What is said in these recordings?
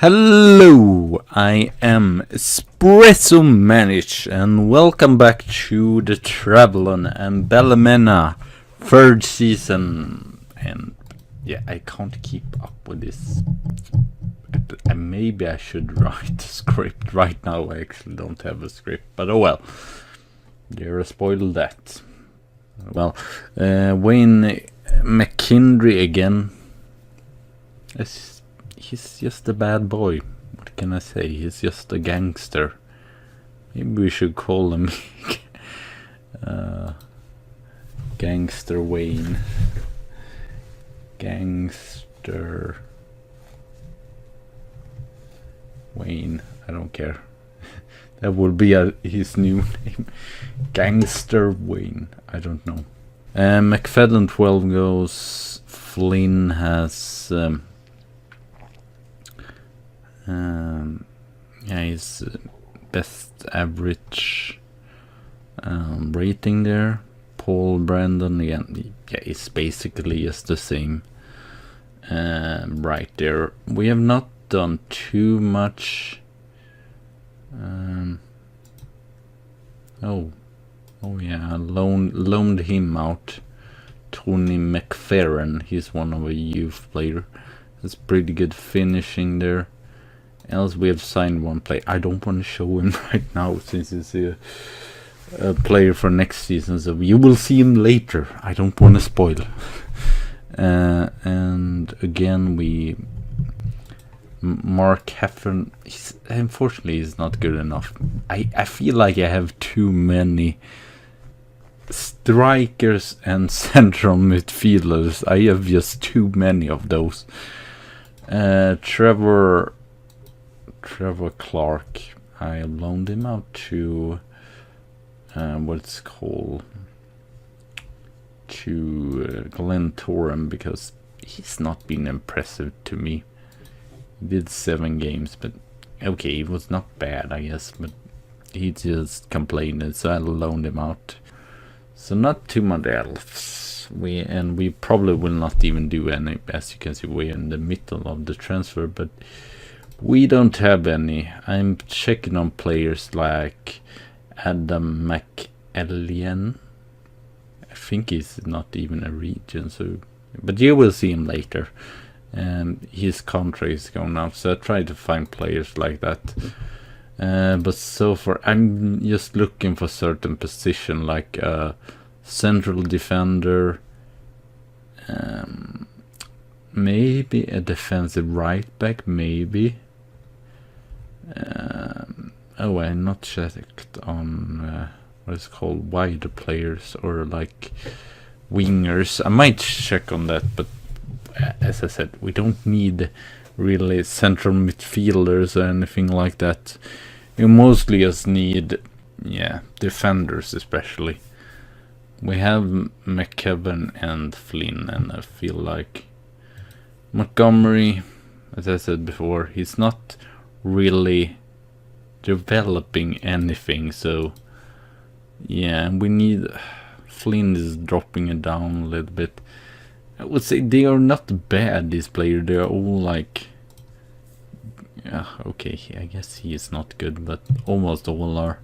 Hello, I am EspressoManage and welcome back to the Travelon and Ballymena third season. And yeah, I can't keep up with this. Maybe I should write a script right now. I actually don't have a script, but oh well. You're spoiled that. Well, Wayne McKindry again. He's just a bad boy. What can I say? He's just a gangster. Maybe we should call him Gangster Wayne. Gangster Wayne. I don't care. That will be his new name. Gangster Wayne. I don't know. McFadden 12 goals. Flynn has... his best average rating there. Paul Brandon again, yeah, it's basically just the same right there. We have not done too much. Oh yeah, I loaned him out. Tony McFerrin, he's one of a youth player. That's pretty good finishing there. Else we have signed one player. I don't want to show him right now since he's a player for next season, so you will see him later. I don't want to spoil. And again Mark Heffern, unfortunately he's not good enough. I feel like I have too many strikers and central midfielders. I have just too many of those. Trevor Clark, I loaned him out to what's called to Glen Toram because he's not been impressive to me. He did 7 games, but okay, it was not bad, I guess, but he just complained, so I loaned him out. So not too much else. We probably will not even do any. As you can see, we're in the middle of the transfer, but we don't have any. I'm checking on players like Adam McEllian. I think he's not even a region, so but you will see him later. His contract is going up, so I try to find players like that. But so far, I'm just looking for certain position like central defender. Maybe a defensive right back, maybe. I'm not checked on what is called wider players or like wingers. I might check on that, but as I said, we don't need really central midfielders or anything like that. You mostly just need, defenders especially. We have McKevin and Flynn, and I feel like Montgomery, as I said before, he's not really developing anything, so yeah, we need... Flynn is dropping it down a little bit. I would say they are not bad, these players. They are all like... okay, I guess he is not good, but almost all are.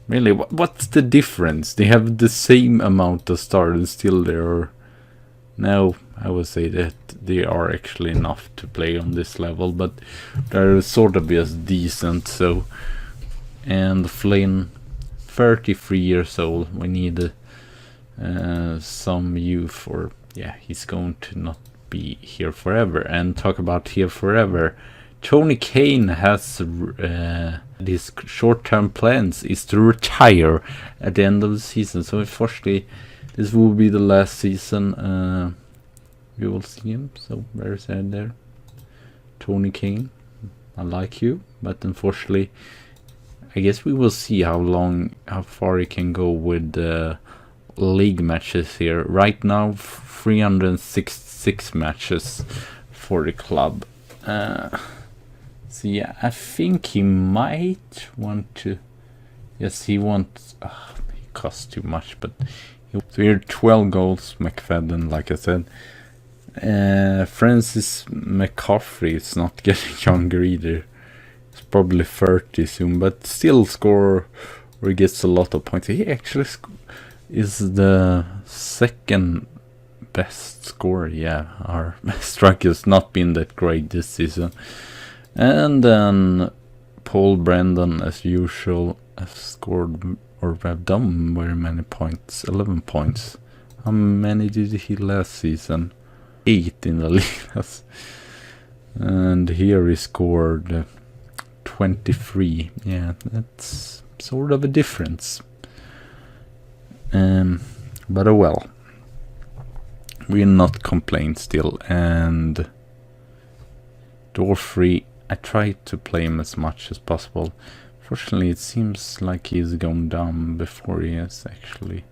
Really, what's the difference? They have the same amount of stars and still they are... No, I would say that they are actually enough to play on this level, but they're sort of just decent, so... And Flynn, 33 years old. We need some youth, or he's going to not be here forever. And talk about here forever, Tony Kane has his short-term plans is to retire at the end of the season, so unfortunately this will be the last season. We will see him, so very sad there. Tony Kane, I like you, but unfortunately I guess we will see how far he can go with league matches here. Right now 366 matches for the club. So yeah, I think he might want to... Yes, he wants... he costs too much, but... So here 12 goals, McFadden, like I said. Francis McCaffrey is not getting younger either. He's probably 30 soon, but still score or gets a lot of points. He actually is the second best scorer. Yeah, our strike has not been that great this season. And then Paul Brandon, as usual, has scored or have done very many points, 11 points. How many did he last season? 8 in the league. And here he scored 23. Yeah, that's sort of a difference. But oh well. We'll not complain still. And Dorfrey, I tried to play him as much as possible. Fortunately, it seems like he's gone down before he has actually.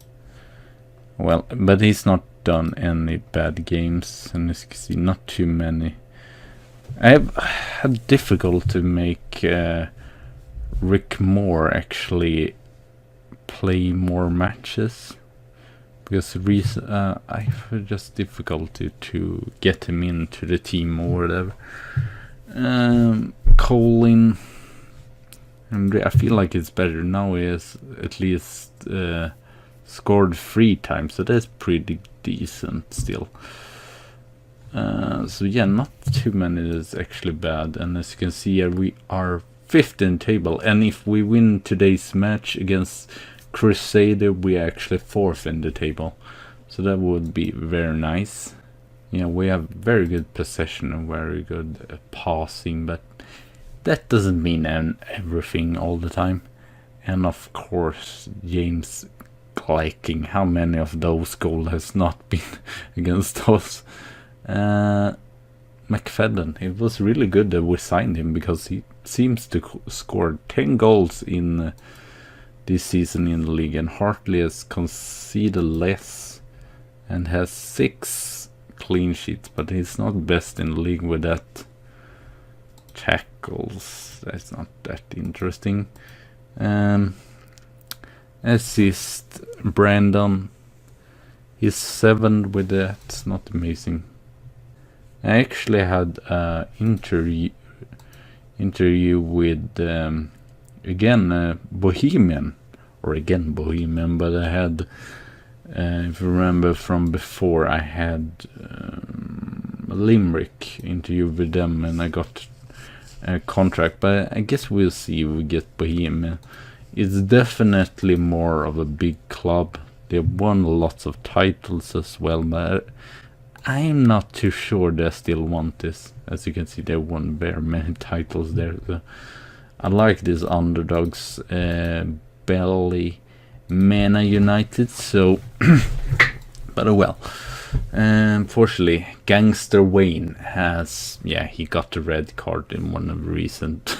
Well, but he's not done any bad games, and as you can see, not too many. I've had difficult to make Rick Moore actually play more matches, because I've had just difficulty to get him into the team or whatever. Colin, and I feel like it's better now. He has at least scored 3 times, so that's pretty decent still. So yeah, not too many is actually bad. And as you can see here, we are 5th in table, and if we win today's match against Crusader, we are actually 4th in the table, so that would be very nice. Yeah, we have very good possession and very good passing, but that doesn't mean everything all the time. And of course, James Gleiking, how many of those goals has not been against us? McFadden, it was really good that we signed him, because he seems to score 10 goals in this season in the league, and Hartley has conceded less and has 6 clean sheets, but he's not best in the league with that. Tackles, that's not that interesting. Assist, Brandon, he's 7 with that, not amazing. I actually had an interview with Bohemian, but I had, if you remember from before, I had a Limerick interview with them, and I got a contract. But I guess we'll see if we get Bohemian. It's definitely more of a big club. They've won lots of titles as well, but I'm not too sure they still want this. As you can see, they won very many titles there. So I like these underdogs, Ballymena United. So, but oh well. Unfortunately, Gangster Wayne has, he got the red card in one of the recent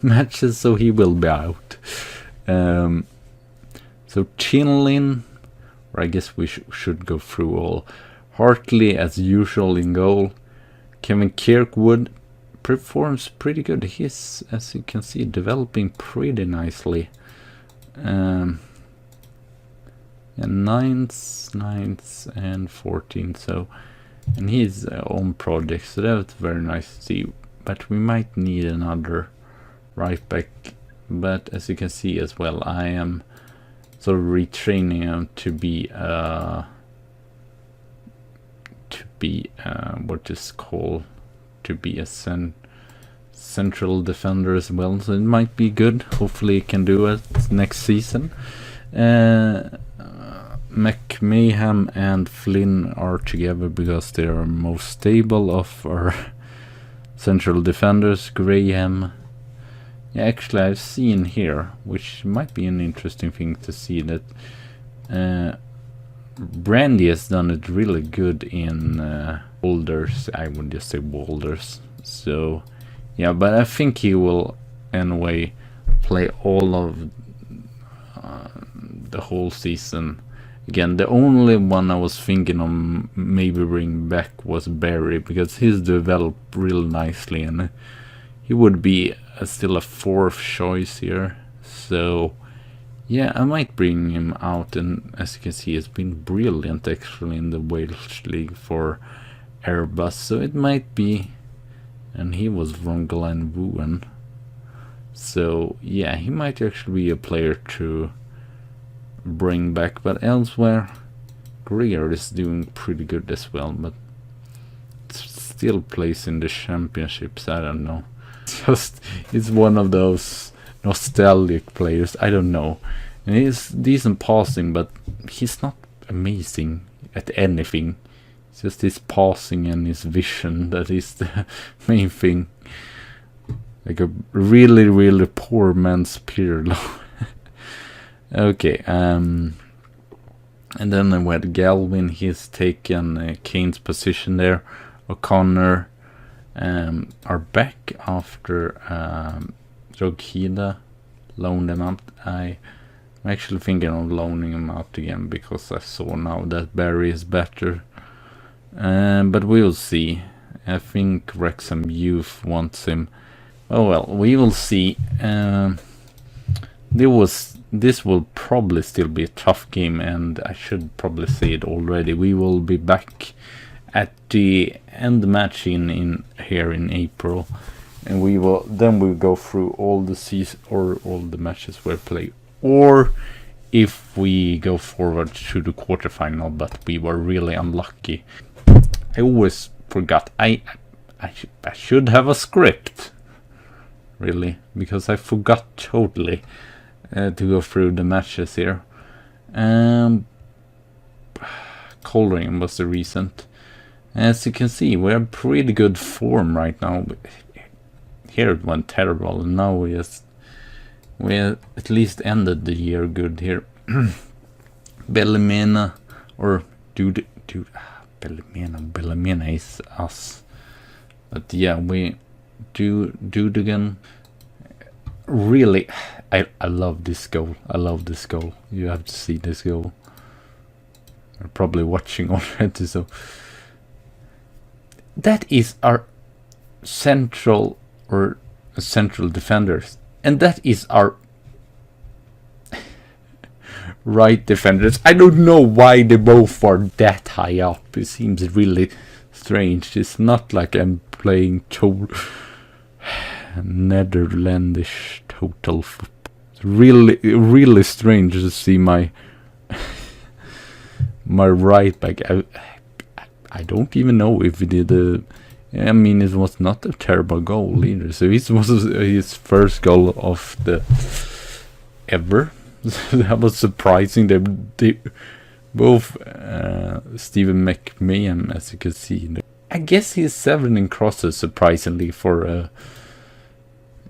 matches, so he will be out. So Chinlin, or I guess we should go through all. Hartley, as usual, in goal. Kevin Kirkwood performs pretty good. He's, as you can see, developing pretty nicely. And 9s, and 14. So, and he's own project, so that's very nice to see. But we might need another right back. But as you can see as well, I am sort of retraining him to be what is called to be a central defender as well, so it might be good. Hopefully he can do it next season. McMahon and Flynn are together because they are most stable of our central defenders. Graham, actually I've seen here, which might be an interesting thing to see, that Brandy has done it really good in boulders. I would just say boulders. So yeah, but I think he will anyway play all of the whole season. Again, the only one I was thinking of maybe bring back was Barry, because he's developed real nicely, and he would be still a 4th choice here. So yeah, I might bring him out, and as you can see, it's been brilliant actually in the Welsh League for Airbus, so it might be. And he was from Glenwood, so yeah, he might actually be a player to bring back. But elsewhere, Greer is doing pretty good as well, but still plays in the championships. I don't know. It's one of those nostalgic players. I don't know. And he's decent passing, but he's not amazing at anything. It's just his passing and his vision that is the main thing. Like a really, really poor man's Pirlo. Okay, and then with Galvin, he's taken Kane's position there. O'Connor are back after Toeghter loaned them out. I'm actually thinking of loaning him out again because I saw now that Barry is better. But we'll see. I think Wrexham Youth wants him. Oh well, we will see. This will probably still be a tough game, and I should probably say it already. We will be back at the end match in here in April, and we'll go through all the season or all the matches we play, or if we go forward to the quarterfinal, but we were really unlucky. I always forgot. I should have a script, really, because I forgot totally to go through the matches here. Coloring was the recent. As you can see, we have pretty good form right now. Here it went terrible, and now we at least ended the year good here. Ballymena, or Ballymena is us. But yeah, we do it again. Really, I love this goal. I love this goal. You have to see this goal. You're probably watching already, so that is our central defenders, and that is our right defenders. I don't know why they both are that high up. It seems really strange. It's not like I'm playing Netherlandish total football. It's really strange to see my right back. I don't even know if he did I mean, it was not a terrible goal either. So it was his first goal of the ever. That was surprising. They both Stephen McMahon, as you can see. I guess he's 7 in crosses, surprisingly, for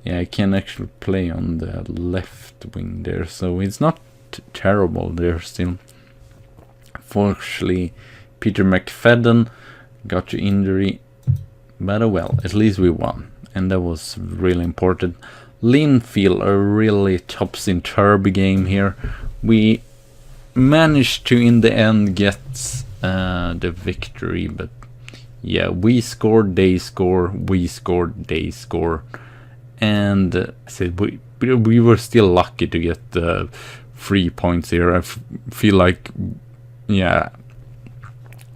yeah, I can actually play on the left wing there, so it's not terrible there still. Fortunately, Peter McFadden got your injury, but well, at least we won, and that was really important. Linfield, a really topsy-turvy game here. We managed to, in the end, get the victory, but yeah, we scored, they score, we scored, they score, and I said we were still lucky to get the 3 points here. I feel like, yeah,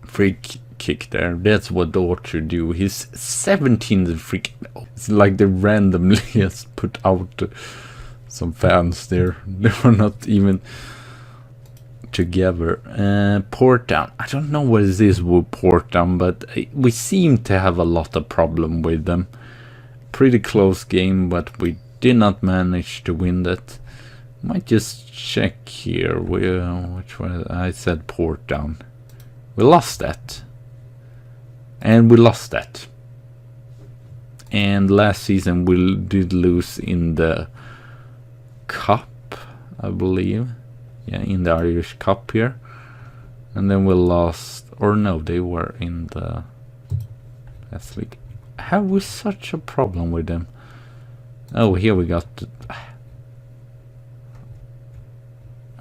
free kick there. That's what toeghter do. He's 17th free kick. It's like they randomly just put out some fans there. They were not even together. Portdown. I don't know what it is with Portdown, but we seem to have a lot of problem with them. Pretty close game, but we did not manage to win that. Might just check here. Which one? I said Portdown. We lost that. And we lost that. And last season we did lose in the cup, I believe. Yeah, in the Irish Cup here. And then we lost, or no, they were in the last league. Have we such a problem with them? Oh, here we got... I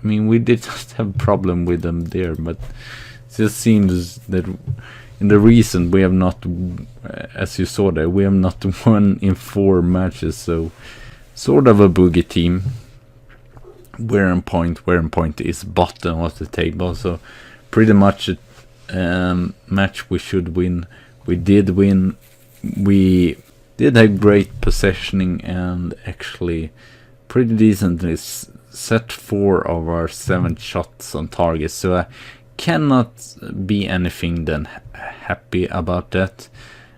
mean, we did not have a problem with them there, but it just seems that in the recent we have not, as you saw there, we have not won in 4 matches, so sort of a boogie team. We're in point is bottom of the table, so pretty much a match we should win. We did win. We did have great possessioning and actually pretty decently set 4 of our 7 shots on target. So I cannot be anything than happy about that.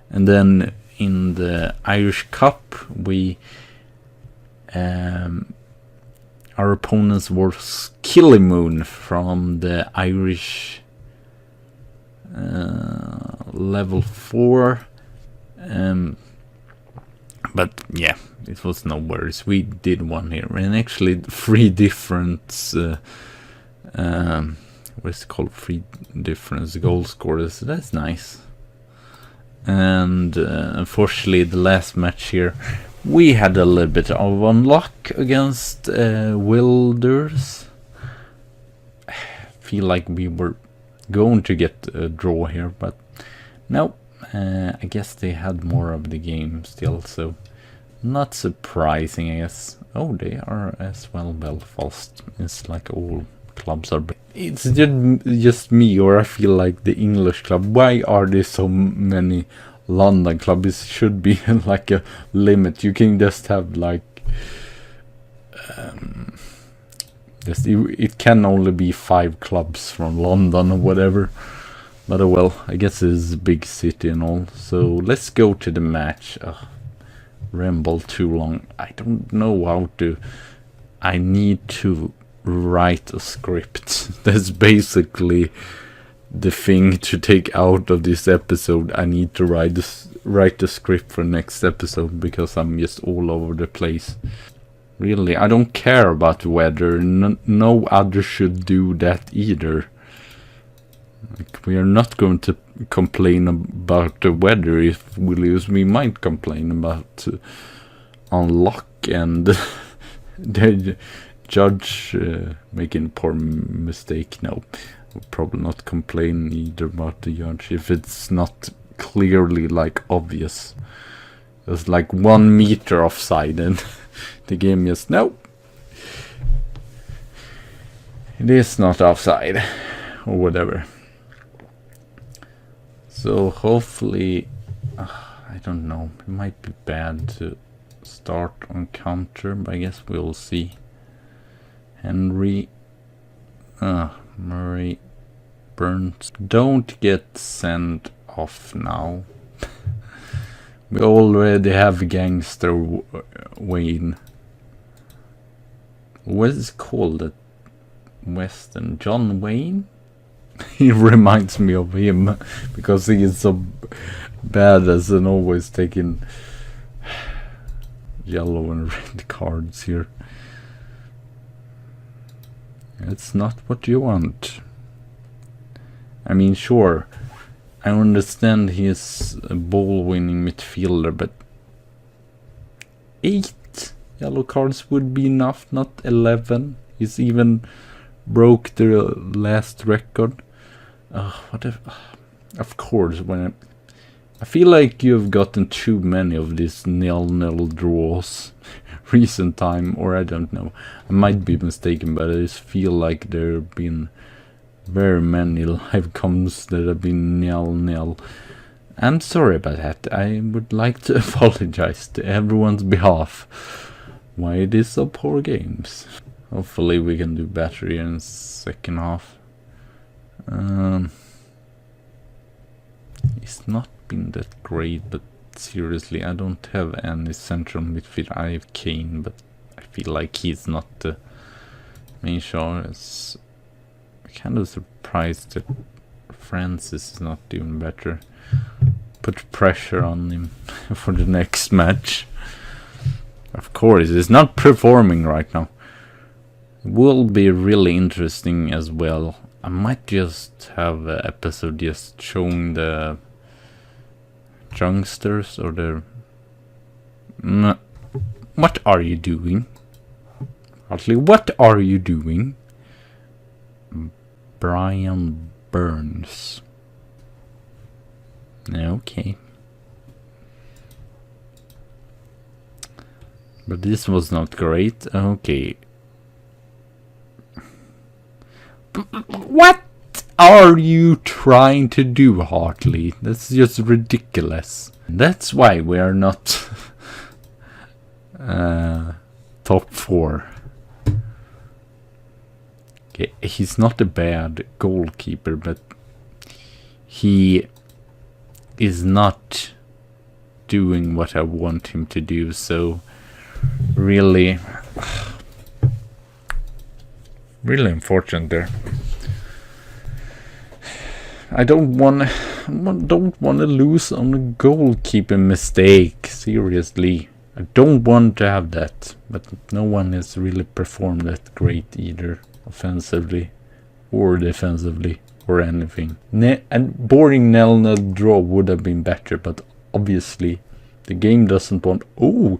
And then in the Irish Cup, we our opponents was Killymoon from the Irish level 4. But yeah, it was no worries. We did one here, and actually 3 different what's it called, 3 different goal scorers. So that's nice. And unfortunately, the last match here, we had a little bit of unluck against Wilders. I feel like we were going to get a draw here, but no. I guess they had more of the game still, so not surprising, I guess. Oh, they are as well Belfast. It's like all clubs are. It's just me, or I feel like the English club. Why are there so many London clubs? It should be like a limit. You can just have like it can only be 5 clubs from London or whatever. But oh well, I guess it's a big city and all. So let's go to the match. Ramble too long. I don't know how to. I need to write a script. That's basically the thing to take out of this episode. I need to write the script for next episode because I'm just all over the place. Really, I don't care about the weather. No other should do that either. Like, we are not going to complain about the weather if we lose. We might complain about unluck and the judge making a poor mistake. No, we'll probably not complain either about the judge if it's not clearly like obvious. There's like 1 meter offside and the game just no. It is not offside or whatever. So hopefully, I don't know, it might be bad to start on counter, but I guess we'll see. Henry, Murray, Burns, don't get sent off now. We already have Gangster Wayne. What is it called? That Western John Wayne? He reminds me of him because he is so badass and always taking yellow and red cards here. It's not what you want. I mean, sure, I understand he is a ball-winning midfielder, but 8 yellow cards would be enough, not 11. He's even broke the last record. What if? Of course, when I feel like you've gotten too many of these 0-0 draws recent time, or I don't know. I might be mistaken, but I just feel like there have been very many live comms that have been 0-0. I'm sorry about that. I would like to apologize to everyone's behalf. Why it is so poor games. Hopefully we can do better in the second half. It's not been that great, but seriously, I don't have any central midfield. I have Kane, but I feel like he's not the main choice. I'm kind of surprised that Francis is not doing better. Put pressure on him for the next match. Of course, he's not performing right now. Will be really interesting as well. I might just have an episode just showing the youngsters or the... What are you doing? Hartley, what are you doing? Brian Burns. Okay. But this was not great. Okay. What? are you trying to do, Hartley? That's just ridiculous. That's why we are not top 4. Okay, he's not a bad goalkeeper, but he is not doing what I want him to do, so really unfortunate there. I don't want to lose on a goalkeeping mistake, seriously. I don't want to have that, but no one has really performed that great either, offensively or defensively or anything. And boring 0-0 draw would have been better, but obviously the game doesn't want... Oh,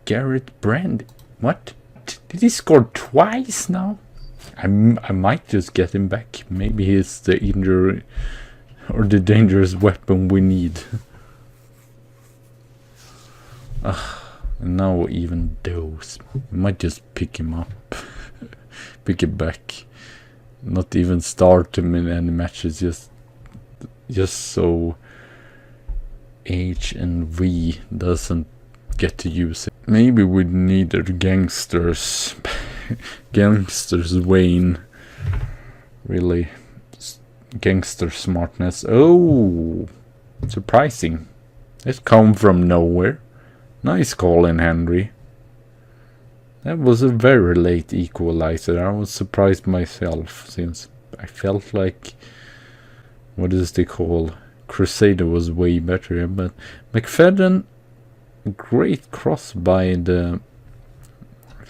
Garrett Brand. What? Did he score twice now? I might just get him back. Maybe he's the injury or the dangerous weapon we need. And now even those. I might just pick him up. Pick it back. Not even start him in any matches. Just so H and V doesn't get to use it. Maybe we need a Gangsters. Gangster's Wayne. Really. Gangster smartness. Oh, surprising. It come from nowhere. Nice call in, Henry. That was a very late equalizer. I was surprised myself, since I felt like, what is they call, Crusader was way better. But McFadden, great cross by the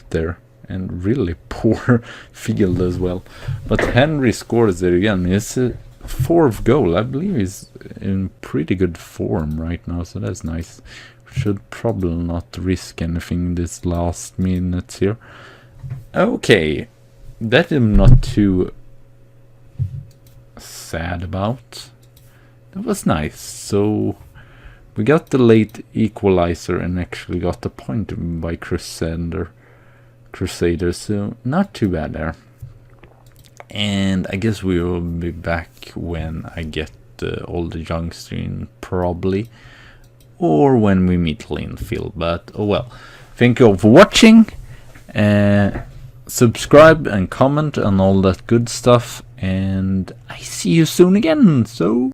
there, and really poor field as well. But Henry scores there again. It's a 4th goal. I believe he's in pretty good form right now, so that's nice. Should probably not risk anything this last minutes here. Okay, that I'm not too sad about. That was nice. So we got the late equalizer and actually got the point by Crusader, so not too bad there. And I guess we will be back when I get all the youngster in, probably, or when we meet Linfield. But oh well. Thank you all for watching. Subscribe and comment and all that good stuff, and I see you soon again. So